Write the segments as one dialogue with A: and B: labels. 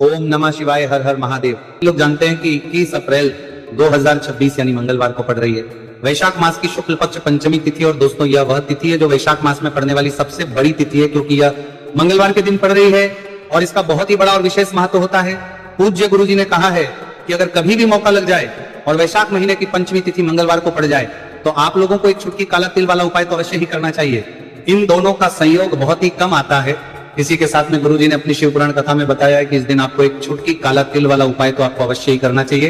A: ओम नमः शिवाय, हर हर महादेव। लोग जानते हैं कि 21 अप्रैल 2026 यानी मंगलवार को पड़ रही है वैशाख मास की शुक्ल पक्ष पंचमी तिथि। और दोस्तों यह वह तिथि है जो वैशाख मास में पड़ने वाली सबसे बड़ी तिथि है, क्योंकि यह मंगलवार के दिन पड़ रही है और इसका बहुत ही बड़ा और विशेष महत्व होता है। पूज्य गुरु जी ने कहा है कि अगर कभी भी मौका लग जाए और वैशाख महीने की पंचमी तिथि मंगलवार को पड़ जाए तो आप लोगों को एक छुटकी काला तिल वाला उपाय तो अवश्य ही करना चाहिए। इन दोनों का संयोग बहुत ही कम आता है। इसी के साथ में गुरुजी ने अपनी शिव पुराण कथा में बताया है कि इस दिन आपको एक छुटकी काला तिल वाला उपाय तो आपको अवश्य ही करना चाहिए,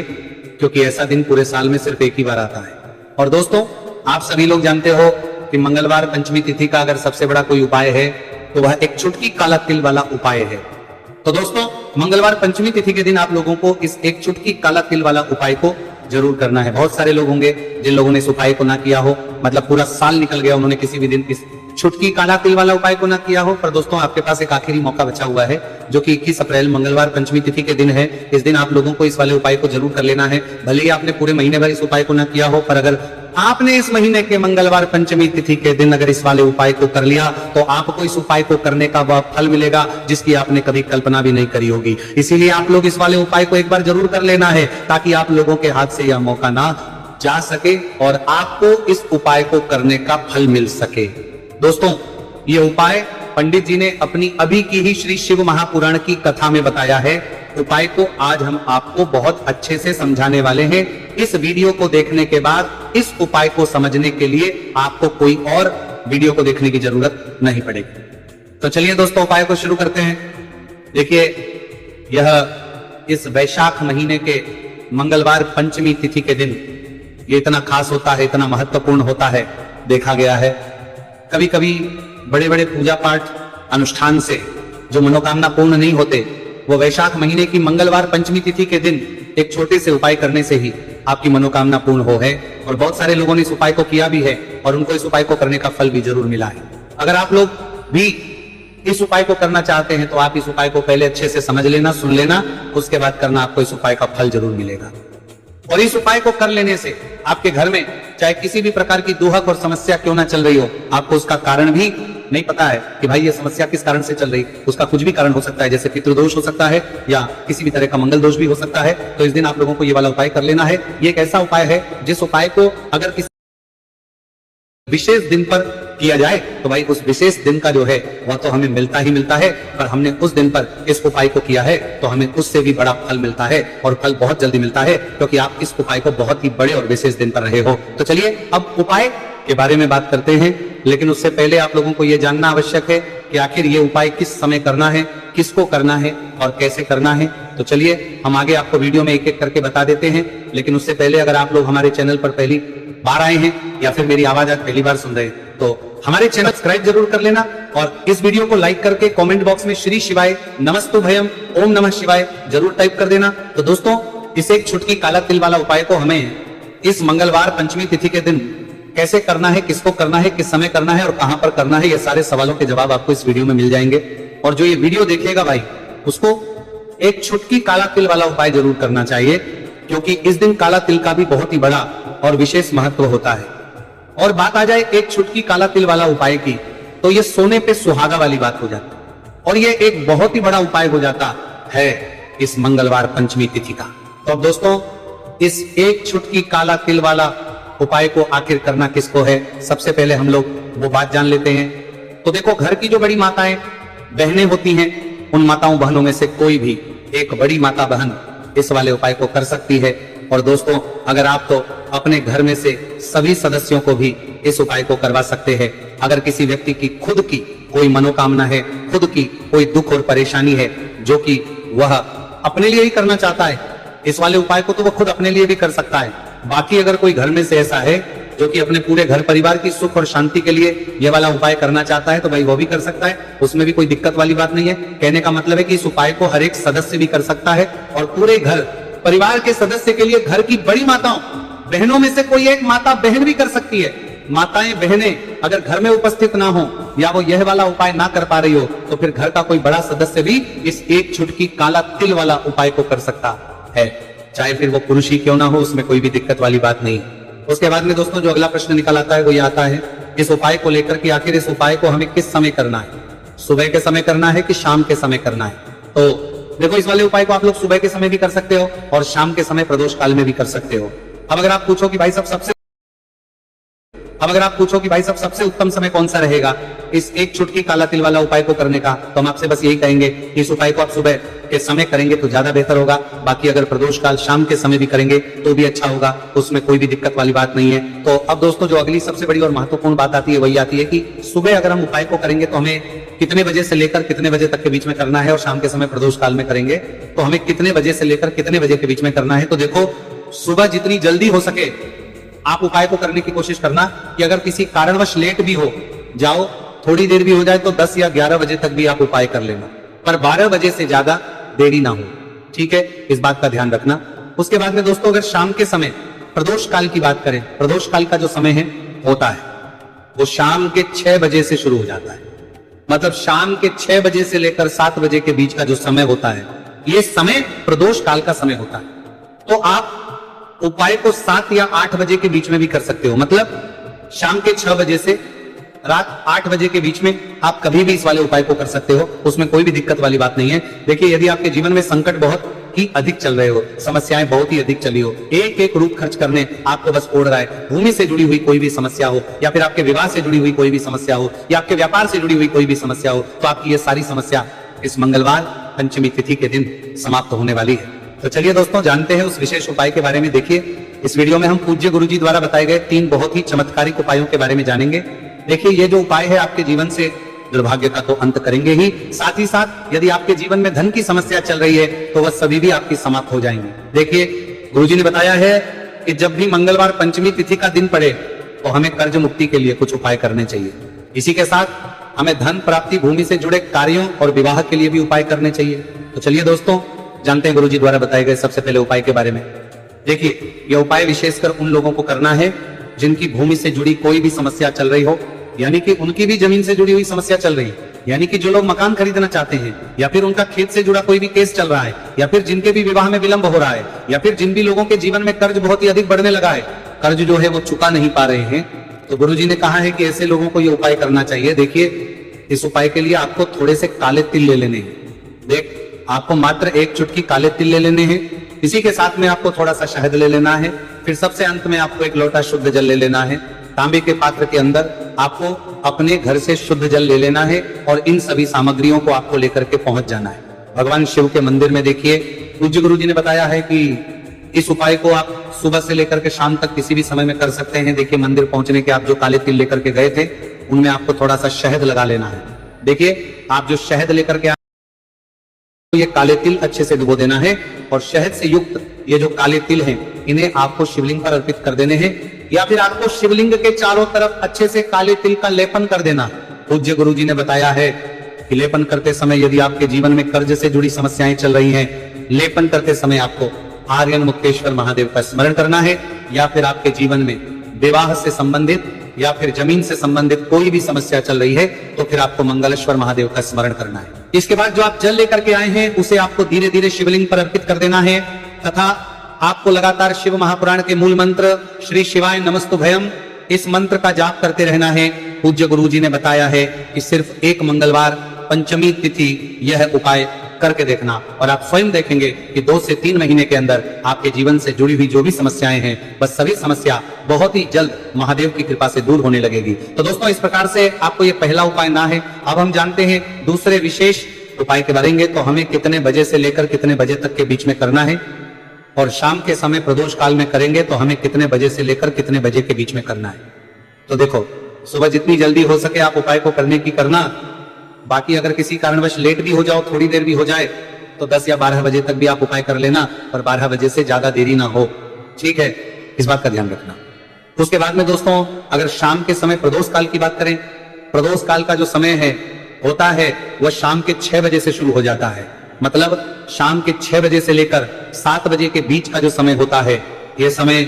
A: क्योंकि ऐसा दिन पूरे साल में सिर्फ एक ही बार आता है। और दोस्तों आप सभी लोग जानते हो कि मंगलवार पंचमी तिथि का अगर सबसे बड़ा कोई उपाय है तो वह एक छुटकी काला तिल वाला उपाय है। तो दोस्तों मंगलवार पंचमी तिथि के दिन आप लोगों को इस एक छुटकी काला तिल वाला उपाय को जरूर करना है। बहुत सारे लोग होंगे जिन लोगों ने इस उपाय को ना किया हो, मतलब पूरा साल निकल गया, उन्होंने किसी भी दिन इस छुटकी काला तिल वाला उपाय को ना किया हो। पर दोस्तों आपके पास एक आखिरी मौका बचा हुआ है जो कि 21 अप्रैल मंगलवार पंचमी तिथि के दिन है। इस दिन आप लोगों को इस वाले उपाय को जरूर कर लेना है। भले ही आपने पूरे महीने भर इस उपाय को ना किया हो, पर अगर आपने इस महीने के मंगलवार पंचमी तिथि के दिन अगर इस वाले उपाय को कर लिया तो आपको इस उपाय को करने का वह फल मिलेगा जिसकी आपने कभी कल्पना भी नहीं करी होगी। इसीलिए आप लोग इस वाले उपाय को एक बार जरूर कर लेना है ताकि आप लोगों के हाथ से यह मौका ना जा सके और आपको इस उपाय को करने का फल मिल सके। दोस्तों ये उपाय पंडित जी ने अपनी अभी की ही श्री शिव महापुराण की कथा में बताया है। उपाय को आज हम आपको बहुत अच्छे से समझाने वाले हैं। इस वीडियो को देखने के बाद इस उपाय को समझने के लिए आपको कोई और वीडियो को देखने की जरूरत नहीं पड़ेगी। तो चलिए दोस्तों उपाय को शुरू करते हैं। देखिए यह इस वैशाख महीने के मंगलवार पंचमी तिथि के दिन ये इतना खास होता है, इतना महत्वपूर्ण होता है। देखा गया है कभी कभी बड़े बड़े पूजा पाठ अनुष्ठान से जो मनोकामना पूर्ण नहीं होते, वो वैशाख महीने की मंगलवार पंचमी तिथि के दिन एक छोटे से उपाय करने से ही आपकी मनोकामना पूर्ण हो है। और बहुत सारे लोगों ने इस उपाय को किया भी है और उनको इस उपाय को करने का फल भी जरूर मिला है। अगर आप लोग भी इस उपाय को करना चाहते हैं तो आप इस उपाय को पहले अच्छे से समझ लेना, सुन लेना, उसके बाद करना, आपको इस उपाय का फल जरूर मिलेगा। और इस उपाय को कर लेने से आपके घर में चाहे किसी भी प्रकार की दुहक और समस्या क्यों ना चल रही हो, आपको उसका कारण भी नहीं पता है कि भाई ये समस्या किस कारण से चल रही, उसका कुछ भी कारण हो सकता है, जैसे पितृदोष हो सकता है या किसी भी तरह का मंगल दोष भी हो सकता है। तो इस दिन आप लोगों को ये वाला उपाय कर लेना है। ये एक ऐसा उपाय है जिस उपाय को अगर किसी विशेष दिन पर किया जाए तो भाई उस विशेष दिन का जो है वह तो हमें मिलता ही मिलता है, पर हमने उस दिन पर इस उपाय को किया है तो हमें उससे भी बड़ा फल मिलता है और फल बहुत जल्दी मिलता है, क्योंकि आप इस उपाय को बहुत ही बड़े और विशेष दिन पर रहे हो। तो चलिए अब उपाय के बारे में बात करते हैं, लेकिन उससे पहले आप लोगों को यह जानना आवश्यक है कि आखिर ये उपाय किस समय करना है, किसको करना है और कैसे करना है। तो चलिए हम आगे आपको वीडियो में एक एक करके बता देते हैं, लेकिन उससे पहले अगर आप लोग हमारे चैनल पर पहली बार आए हैं या फिर मेरी आवाज आज पहली बार सुन रहे हैं तो हमारे चैनल सब्सक्राइब जरूर कर लेना और इस वीडियो को लाइक करके कमेंट बॉक्स में श्री शिवाय नमस्तुभयम ओम नमः शिवाय जरूर टाइप कर देना। तो दोस्तों इस एक छुटकी काला तिल वाला उपाय को हमें इस मंगलवार पंचमी तिथि के दिन कैसे करना है, किसको करना है, किस समय करना है और कहां पर करना है, ये सारे सवालों के जवाब आपको इस वीडियो में मिल जाएंगे। और जो ये वीडियो देखेगा भाई उसको एक छुटकी काला तिल वाला उपाय जरूर करना चाहिए, क्योंकि इस दिन काला तिल का भी बहुत ही बड़ा और विशेष महत्व होता है। और बात आ जाए एक छुटकी काला तिल वाला उपाय की तो ये सोने पे सुहागा वाली बात हो जाती है और ये एक बहुत ही बड़ा उपाय हो जाता है इस मंगलवार पंचमी तिथि का। तो अब दोस्तों इस एक छुटकी काला तिल वाला उपाय को आखिर करना किसको है, सबसे पहले हम लोग वो बात जान लेते हैं। तो देखो घर की जो बड़ी माताएं बहनें होती हैं, उन माताओं बहनों में से कोई भी एक बड़ी माता बहन इस वाले उपाय को कर सकती है। और दोस्तों अगर आप तो अपने घर में से सभी सदस्यों को भी इस उपाय को करवा सकते हैं। अगर किसी व्यक्ति की खुद की कोई मनोकामना है, खुद की कोई दुख और परेशानी है जो कि वह अपने लिए ही करना चाहता है, इस वाले उपाय को तो वह खुद अपने लिए भी कर सकता है। बाकी अगर कोई घर में से ऐसा है जो कि अपने पूरे घर परिवार की सुख और शांति के लिए यह वाला उपाय करना चाहता है तो भाई वो भी कर सकता है, उसमें भी कोई दिक्कत वाली बात नहीं है। कहने का मतलब है कि इस उपाय को हर एक सदस्य भी कर सकता है और पूरे घर परिवार के सदस्य के लिए घर की बड़ी माताओं बहनों में से कोई एक माता बहन भी कर सकती है। माताएं बहनें अगर घर में उपस्थित ना हो या वो यह वाला उपाय ना कर पा रही हो तो फिर घर का कोई बड़ा सदस्य भी इस एक छुटकी काला तिल वाला उपाय को कर सकता है, चाहे फिर वो पुरुष ही क्यों ना हो, उसमें कोई भी दिक्कत वाली बात नहीं। उसके बाद में दोस्तों जो अगला प्रश्न निकल आता है वो ये आता है इस उपाय को लेकर कि आखिर इस उपाय को हमें किस समय करना है, सुबह के समय करना है कि शाम के समय करना है। तो देखो इस वाले उपाय को आप लोग सुबह के समय भी कर सकते हो और शाम के समय प्रदोष काल में भी कर सकते हो। अब अगर आप पूछो कि भाई साहब सबसे उत्तम समय कौन सा रहेगा इस एक चुटकी काला तिल वाला उपाय को करने का, तो हम आपसे बस यही कहेंगे कि इस उपाय को आप सुबह के समय करेंगे तो ज्यादा बेहतर होगा। बाकी अगर प्रदोष काल शाम के समय भी करेंगे तो भी अच्छा होगा, उसमें कोई भी दिक्कत वाली बात नहीं है। तो अब दोस्तों जो अगली सबसे बड़ी और महत्वपूर्ण बात आती है वही आती है कि सुबह अगर हम उपाय को करेंगे तो हमें कितने बजे से लेकर कितने बजे तक के बीच में करना है, और शाम के समय प्रदोष काल में करेंगे तो हमें कितने बजे से लेकर कितने बजे के बीच में करना है। तो देखो सुबह जितनी जल्दी हो सके आप उपाय को करने की कोशिश करना कि अगर किसी कारणवश लेट भी हो जाओ, थोड़ी देर भी हो जाए तो 10 या 11 बजे तक भी आप उपाय कर लेना, पर 12 बजे से ज्यादा देरी ना हो, ठीक है, इस बात का ध्यान रखना। उसके बाद में दोस्तों अगर शाम के समय प्रदोष काल की बात करें, प्रदोष काल का जो समय है होता है वो शाम के 6 बजे से शुरू हो जाता है। मतलब शाम के 6 बजे से लेकर 7 बजे के बीच का जो समय होता है ये समय प्रदोष काल का समय होता है। तो आप उपाय को 7 या 8 बजे के बीच में भी कर सकते हो, मतलब शाम के 6 बजे से रात 8 बजे के बीच में आप कभी भी इस वाले उपाय को कर सकते हो, उसमें कोई भी दिक्कत वाली बात नहीं है। देखिए यदि आपके जीवन में संकट बहुत ही अधिक चल रहे हो, समस्याएं बहुत ही अधिक चली हो, एक एक रूप खर्च करने आपको बस ओढ़ रहा है, भूमि से जुड़ी हुई कोई भी समस्या हो, या फिर आपके विवाह से जुड़ी हुई कोई भी समस्या हो, या आपके व्यापार से जुड़ी हुई कोई भी समस्या हो, तो आपकी ये सारी समस्या इस मंगलवार पंचमी तिथि के दिन समाप्त होने वाली है। तो चलिए दोस्तों जानते हैं उस विशेष उपाय के बारे में। देखिए इस वीडियो में हम पूज्य गुरुजी द्वारा बताए गए 3 बहुत ही चमत्कारिक उपायों के बारे में जानेंगे। देखिए ये जो उपाय है आपके जीवन से दुर्भाग्य का तो अंत करेंगे ही, साथ ही साथ यदि आपके जीवन में धन की समस्या चल रही है तो वह सभी भी आपकी समाप्त हो जाएंगी। देखिए गुरुजी ने बताया है कि जब भी मंगलवार पंचमी तिथि का दिन पड़े तो हमें कर्ज मुक्ति के लिए कुछ उपाय करने चाहिए। इसी के साथ हमें धन प्राप्ति, भूमि से जुड़े कार्यों और विवाह के लिए भी उपाय करने चाहिए। तो चलिए दोस्तों जानते हैं गुरुजी द्वारा बताए गए सबसे पहले उपाय के बारे में। देखिए यह उपाय विशेषकर उन लोगों को करना है जिनकी भूमि से जुड़ी कोई भी समस्या चल रही हो, यानी कि उनकी भी जमीन से जुड़ी हुई समस्या चल रही है, यानी कि जो लोग मकान खरीदना चाहते हैं, या फिर उनका खेत से जुड़ा कोई भी केस चल रहा है, या फिर जिनके भी विवाह में विलंब हो रहा है, या फिर जिन भी लोगों के जीवन में कर्ज बहुत ही अधिक बढ़ने लगा है, कर्ज जो है वो चुका नहीं पा रहे हैं, तो गुरुजी ने कहा है कि ऐसे लोगों को ये उपाय करना चाहिए। देखिए इस उपाय के लिए आपको थोड़े से काले तिल ले लेने हैं। देख आपको मात्र 1 चुटकी काले तिल ले लेने हैं, इसी के साथ में आपको थोड़ा सा शहद ले लेना है, फिर सबसे अंत में आपको 1 लोटा शुद्ध जल ले लेना है। तांबे के पात्र के अंदर आपको अपने घर से शुद्ध जल ले लेना है और इन सभी सामग्रियों को आपको लेकर के पहुंच जाना है भगवान शिव के मंदिर में। देखिए पूज्य गुरुजी ने बताया है कि इस उपाय को आप सुबह से लेकर के शाम तक किसी भी समय में कर सकते हैं। देखिए मंदिर पहुंचने के आप जो काले तिल लेकर के गए थे उनमें आपको थोड़ा सा शहद लगा लेना है। देखिए आप जो शहद लेकर के ये काले तिल अच्छे से डुबो देना है और शहद से युक्त ये जो काले तिल हैं इन्हें आपको शिवलिंग पर अर्पित कर देने हैं, या फिर आपको शिवलिंग के चारों तरफ अच्छे से काले तिल का लेपन कर देना। पूज्य गुरुजी ने बताया है कि लेपन करते समय यदि आपके जीवन में कर्ज से जुड़ी समस्याएं चल रही हैं, लेपन करते समय आपको आर्यन मुक्तेश्वर महादेव का स्मरण करना है, या फिर आपके जीवन में विवाह से संबंधित या फिर जमीन से संबंधित कोई भी समस्या चल रही है तो फिर आपको मंगलेश्वर महादेव का स्मरण करना है। इसके बाद जो आप जल लेकर के आए हैं उसे आपको धीरे धीरे शिवलिंग पर अर्पित कर देना है, तथा आपको लगातार शिव महापुराण के मूल मंत्र श्री शिवाय नमस्तुभयम इस मंत्र का जाप करते रहना है। पूज्य गुरुजी ने बताया है कि सिर्फ 1 मंगलवार पंचमी तिथि यह उपाय करके देखना और आप स्वयं देखेंगे कि 2 से 3 महीने के अंदर आपके जीवन से जुड़ी हुई जो भी समस्याएं हैं बस सभी समस्या बहुत ही जल्द महादेव की कृपा से दूर होने लगेगी। तो दोस्तों इस प्रकार से आपको ये पहला उपाय ना है। अब हम जानते हैं दूसरे विशेष उपाय के बारे में। तो हमें कितने बजे से लेकर कितने बजे तक के बीच में करना है, और शाम के समय प्रदोष काल में करेंगे तो हमें कितने बजे से लेकर कितने बजे के बीच में करना है। तो देखो सुबह जितनी जल्दी हो सके आप उपाय को करने की करना, बाकी अगर किसी कारणवश लेट भी हो जाओ, थोड़ी देर भी हो जाए तो 10 या 12 बजे तक भी आप उपाय कर लेना, पर 12 बजे से ज्यादा देरी ना हो, ठीक है, इस बात का ध्यान रखना। उसके बाद में दोस्तों अगर शाम के समय प्रदोष काल की बात करें, प्रदोष काल का जो समय है होता है वह शाम के 6 बजे से शुरू हो जाता है। मतलब शाम के 6 बजे से लेकर 7 बजे के बीच का जो समय होता है यह समय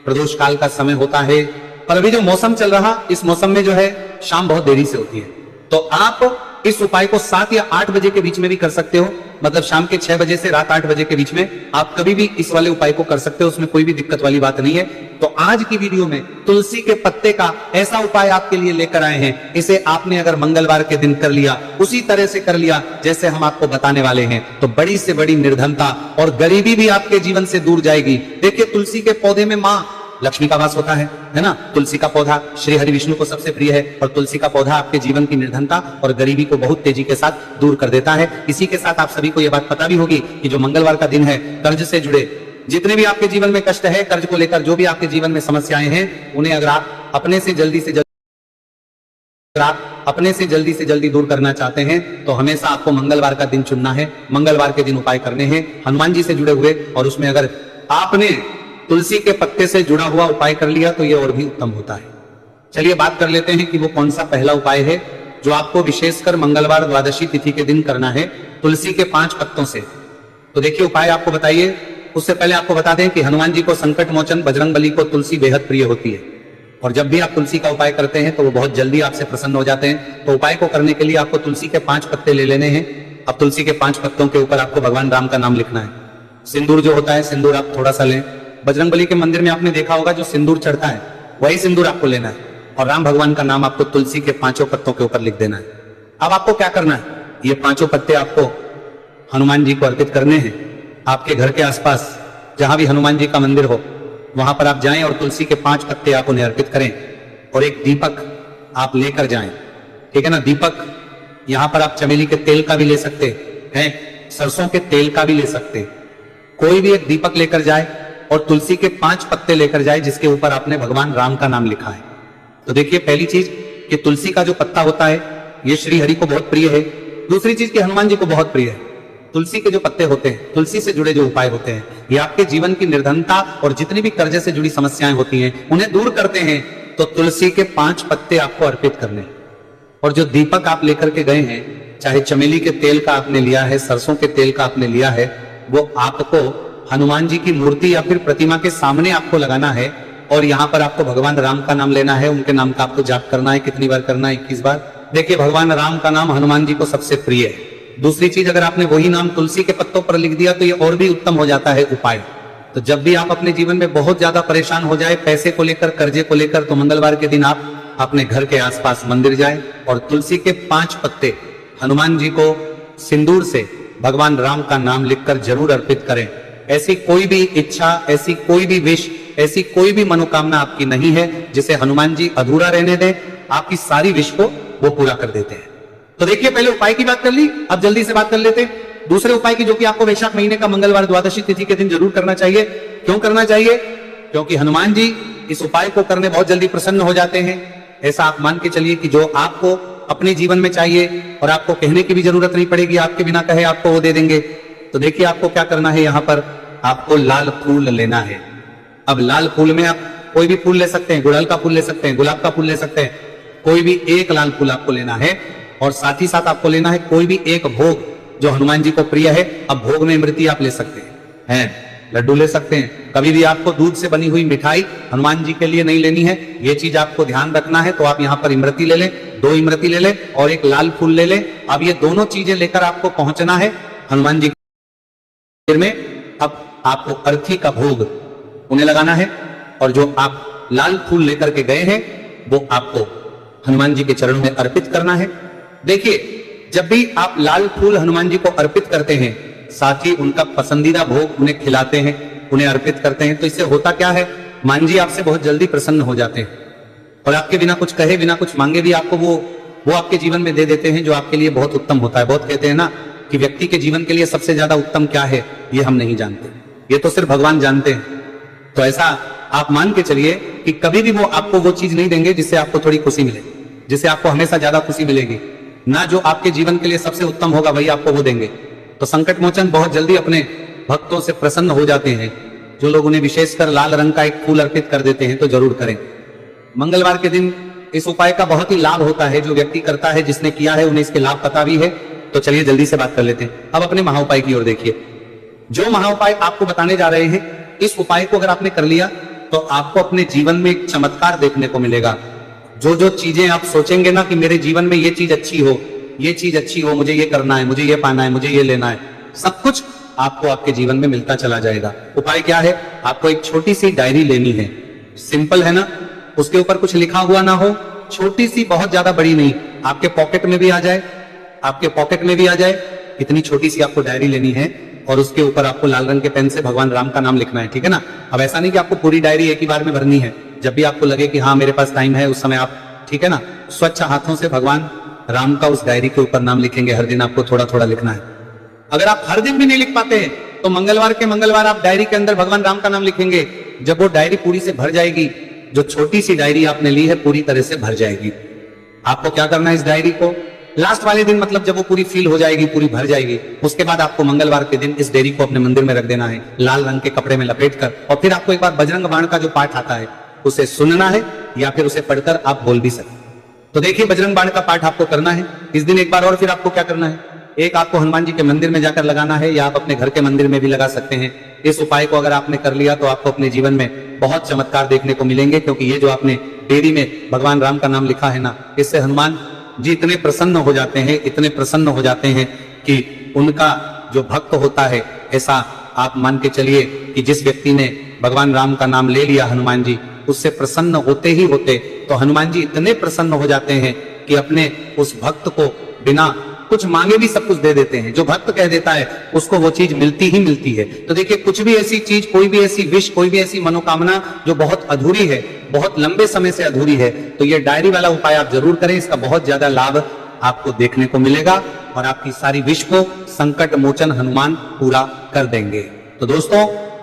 A: प्रदोष काल का समय होता है। पर अभी जो मौसम चल रहा, इस मौसम में जो है शाम बहुत देरी से होती है, तो आप इस उपाय को 7 या 8 बजे के बीच में भी कर सकते हो। मतलब शाम के 6 बजे से रात 8 बजे के बीच में आप कभी भी इस वाले उपाय को कर सकते हो, उसमें कोई भी दिक्कत वाली बात नहीं है। तो आज की वीडियो में तुलसी के पत्ते का ऐसा उपाय आपके लिए लेकर आए हैं। इसे आपने अगर मंगलवार के दिन कर लिया, उसी तरह से कर लिया जैसे हम आपको बताने वाले हैं, तो बड़ी से बड़ी निर्धनता और गरीबी भी आपके जीवन से दूर जाएगी। देखिए, तुलसी के पौधे में माँ लक्ष्मी का वास होता है ना। तुलसी का पौधा श्री हरि विष्णु को सबसे प्रिय है और तुलसी का पौधा आपके जीवन की निर्धनता और गरीबी को बहुत तेजी के साथ दूर कर देता है। इसी के साथ आप सभी को यह बात पता भी होगी कि जो मंगलवार का दिन है, कर्ज से जुड़े जितने भी आपके जीवन में कष्ट है, कर्ज को लेकर जो भी आपके जीवन में समस्याएं हैं, उन्हें अगर आप अपने से जल्दी से जल्दी दूर करना चाहते हैं तो हमेशा आपको मंगलवार का दिन चुनना है। मंगलवार के दिन उपाय करने हैं हनुमान जी से जुड़े हुए, और उसमें अगर आपने तुलसी के पत्ते से जुड़ा हुआ उपाय कर लिया तो यह और भी उत्तम होता है। चलिए बात कर लेते हैं कि वो कौन सा पहला उपाय है जो आपको विशेषकर मंगलवार द्वादशी तिथि के दिन करना है तुलसी के 5 पत्तों से। तो देखिए, उपाय आपको बताइए। उससे पहले आपको बता दें कि हनुमान जी को संकट मोचन बजरंगबली को तुलसी बेहद प्रिय होती है, और जब भी आप तुलसी का उपाय करते हैं तो वो बहुत जल्दी आपसे प्रसन्न हो जाते हैं। तो उपाय को करने के लिए आपको तुलसी के 5 पत्ते ले लेने हैं। अब तुलसी के 5 पत्तों के ऊपर आपको भगवान राम का नाम लिखना है। सिंदूर जो होता है, सिंदूर आप थोड़ा सा लें। बजरंगबली के मंदिर में आपने देखा होगा जो सिंदूर चढ़ता है, वही सिंदूर आपको लेना है, और राम भगवान का नाम आपको तुलसी के 5 पत्तों के ऊपर लिख देना है। अब आपको क्या करना है, ये 5 पत्ते आपको हनुमान जी को अर्पित करने हैं। आपके घर के आसपास जहां भी हनुमान जी का मंदिर हो, वहां पर आप जाएं और तुलसी के 5 पत्ते आप उन्हें अर्पित करें, और एक दीपक आप लेकर जाएं। ठीक है ना। दीपक यहां पर आप चमेली के तेल का भी ले सकते हैं, सरसों के तेल का भी ले सकते हैं। कोई भी एक दीपक लेकर जाए और तुलसी के 5 पत्ते लेकर जाए जिसके ऊपर आपने भगवान राम का नाम लिखा है। तो देखिए, पहली चीज कि तुलसी का जो पत्ता होता है ये श्री हरि को बहुत प्रिय है। दूसरी चीज कि हनुमान जी को बहुत प्रिय है। तुलसी के जो पत्ते होते हैं, तुलसी से जुड़े जो उपाय होते हैं, ये आपके जीवन की निर्धनता और जितनी भी कर्जे से जुड़ी समस्याएं होती हैं उन्हें दूर करते हैं। तो तुलसी के 5 पत्ते आपको अर्पित करने, और जो दीपक आप लेकर के गए हैं, चाहे चमेली के तेल का आपने लिया है, सरसों के तेल का आपने लिया है, वो आपको हनुमान जी की मूर्ति या फिर प्रतिमा के सामने आपको लगाना है, और यहाँ पर आपको भगवान राम का नाम लेना है। उनके नाम का आपको जाप करना है। कितनी बार करना है? 21 बार। देखिए, भगवान राम का नाम हनुमान जी को सबसे प्रिय है। दूसरी चीज, अगर आपने वही नाम तुलसी के पत्तों पर लिख दिया तो ये और भी उत्तम हो जाता है उपाय। तो जब भी आप अपने जीवन में बहुत ज्यादा परेशान हो जाए, पैसे को लेकर, कर्जे को लेकर, तो मंगलवार के दिन आप अपने घर के आसपास मंदिर जाए और तुलसी के 5 पत्ते हनुमान जी को सिंदूर से भगवान राम का नाम लिखकर जरूर अर्पित करें। ऐसी कोई भी इच्छा, ऐसी कोई भी विश, ऐसी कोई भी मनोकामना आपकी नहीं है जिसे हनुमान जी अधूरा रहने दें। आपकी सारी विश को वो पूरा कर देते हैं। तो देखिए, पहले उपाय की बात कर ली, अब जल्दी से बात कर लेते हैं दूसरे उपाय की, जो कि आपको वैशाख महीने का मंगलवार द्वादशी तिथि के दिन जरूर करना चाहिए। क्यों करना चाहिए? क्योंकि हनुमान जी इस उपाय को करने बहुत जल्दी प्रसन्न हो जाते हैं। ऐसा आप मान के चलिए कि जो आपको अपने जीवन में चाहिए और आपको कहने की भी जरूरत नहीं पड़ेगी, आपके बिना कहे आपको वो दे देंगे। तो देखिए, आपको क्या करना है, यहाँ पर आपको लाल फूल लेना है। अब लाल फूल में आप कोई भी फूल ले सकते हैं, गुड़हल का फूल ले सकते हैं, गुलाब का फूल ले सकते हैं, कोई भी एक लाल फूल आपको लेना है। और साथ ही साथ आपको लेना है कोई भी एक भोग जो हनुमान जी को प्रिय है। अब भोग में इमरती आप ले सकते हैं, लड्डू ले सकते हैं। कभी भी आपको दूध से बनी हुई मिठाई हनुमान जी के लिए नहीं लेनी है, ये चीज आपको ध्यान रखना है। तो आप यहाँ पर इमरती ले लें, 2 इमरती ले लें और एक लाल फूल ले लें। अब ये दोनों चीजें लेकर आपको पहुंचना है हनुमान जी में। अब आपको अर्थी का भोग उन्हें लगाना है, और जो आप लाल फूल लेकर के गए हैं वो आपको हनुमान जी के चरणों में अर्पित करना है। देखिए, जब भी आप लाल फूल हनुमान जी को अर्पित करते हैं, साथ ही उनका पसंदीदा भोग उन्हें खिलाते हैं, उन्हें अर्पित करते हैं, तो इससे होता क्या है, मान जी आपसे बहुत जल्दी प्रसन्न हो जाते हैं और आपके बिना कुछ कहे, बिना कुछ मांगे भी आपको वो आपके जीवन में दे देते हैं, जो आपके लिए बहुत उत्तम होता है। बहुत कहते हैं ना कि व्यक्ति के जीवन के लिए सबसे ज्यादा उत्तम क्या है, ये हम नहीं जानते, ये तो सिर्फ भगवान जानते हैं। तो ऐसा आप मान के चलिए कि कभी भी वो आपको वो चीज नहीं देंगे जिससे आपको थोड़ी खुशी मिले, जिससे आपको हमेशा ज्यादा खुशी मिलेगी ना। जो आपके जीवन के लिए सबसे उत्तम होगा वही आपको वो देंगे। तो संकट मोचन बहुत जल्दी अपने भक्तों से प्रसन्न हो जाते हैं। जो लोग उन्हें विशेषकर लाल रंग का एक फूल अर्पित कर देते हैं तो जरूर करें। मंगलवार के दिन इस उपाय का बहुत ही लाभ होता है। जो व्यक्ति करता है, जिसने किया है, उन्हें इसके लाभ पता भी है। तो चलिए जल्दी से बात कर लेते हैं। अब अपने महाउपाय की ओर देखिए। जो महाउपाय आपको बताने जा रहे हैं, इस उपाय को अगर आपने कर लिया तो आपको अपने जीवन में एक चमत्कार देखने को मिलेगा। जो जो चीजें आप सोचेंगे ना कि मेरे जीवन में ये चीज अच्छी हो, ये चीज अच्छी हो, मुझे ये करना है, मुझे ये पाना है, मुझे ये लेना है, सब कुछ आपको आपके जीवन में मिलता चला जाएगा। उपाय क्या है? आपको एक छोटी सी डायरी लेनी है। सिंपल है ना, उसके ऊपर कुछ लिखा हुआ ना हो, छोटी सी, बहुत ज्यादा बड़ी नहीं, आपके पॉकेट में भी आ जाए, आपके पॉकेट में भी आ जाए, इतनी छोटी सी आपको डायरी लेनी है और उसके ऊपर आपको लाल रंग के पेन से भगवान राम का नाम लिखना है, ठीक है ना। अब ऐसा नहीं कि आपको पूरी डायरी एक ही बार में भरनी है, जब भी आपको लगे कि हाँ मेरे पास टाइम है उस समय आप, ठीक है ना, स्वच्छ हाथों से भगवान राम का उस डायरी के ऊपर नाम लिखेंगे। हर दिन आपको थोड़ा थोड़ा लिखना है। अगर आप हर दिन भी नहीं लिख पाते हैं तो मंगलवार के मंगलवार आप डायरी के अंदर भगवान राम का नाम लिखेंगे। जब वो डायरी पूरी से भर जाएगी, जो छोटी सी डायरी आपने ली है पूरी तरह से भर जाएगी। आपको क्या करना है, इस डायरी को लास्ट वाले दिन, मतलब जब वो पूरी फील हो जाएगी, पूरी भर जाएगी, उसके बाद आपको मंगलवार के दिन इस डायरी को अपने मंदिर में रख देना है, लाल रंग के कपड़े में लपेट कर। और फिर आपको एक बार बजरंग बाण का जो पाठ आता है उसे सुनना है या फिर उसे पढ़कर आप बोल भी सकते। तो देखिए, बजरंग बाण का पाठ आपको करना है इस दिन एक बार। और फिर आपको क्या करना है, एक आपको हनुमान जी के मंदिर में जाकर लगाना है या आप अपने घर के मंदिर में भी लगा सकते हैं। इस उपाय को अगर आपने कर लिया तो आपको अपने जीवन में बहुत चमत्कार देखने को मिलेंगे, क्योंकि ये जो आपने डायरी में भगवान राम का नाम लिखा है ना, इससे हनुमान जी इतने प्रसन्न हो जाते हैं, इतने प्रसन्न हो जाते हैं कि उनका जो भक्त होता है, ऐसा आप मान के चलिए कि जिस व्यक्ति ने भगवान राम का नाम ले लिया, हनुमान जी उससे प्रसन्न होते ही होते, तो हनुमान जी इतने प्रसन्न हो जाते हैं कि अपने उस भक्त को बिना कुछ मांगे भी सब कुछ दे देते हैं। जो भक्त कह देता है उसको वो चीज मिलती ही मिलती है। तो देखिए, कुछ भी ऐसी चीज, कोई भी ऐसी विश, कोई भी ऐसी मनोकामना जो बहुत अधूरी है, बहुत लंबे समय से अधूरी है, तो ये डायरी वाला उपाय आप जरूर करें। इसका बहुत ज्यादा लाभ आपको देखने को मिलेगा और आपकी सारी विश को संकट मोचन हनुमान पूरा कर देंगे। तो दोस्तों,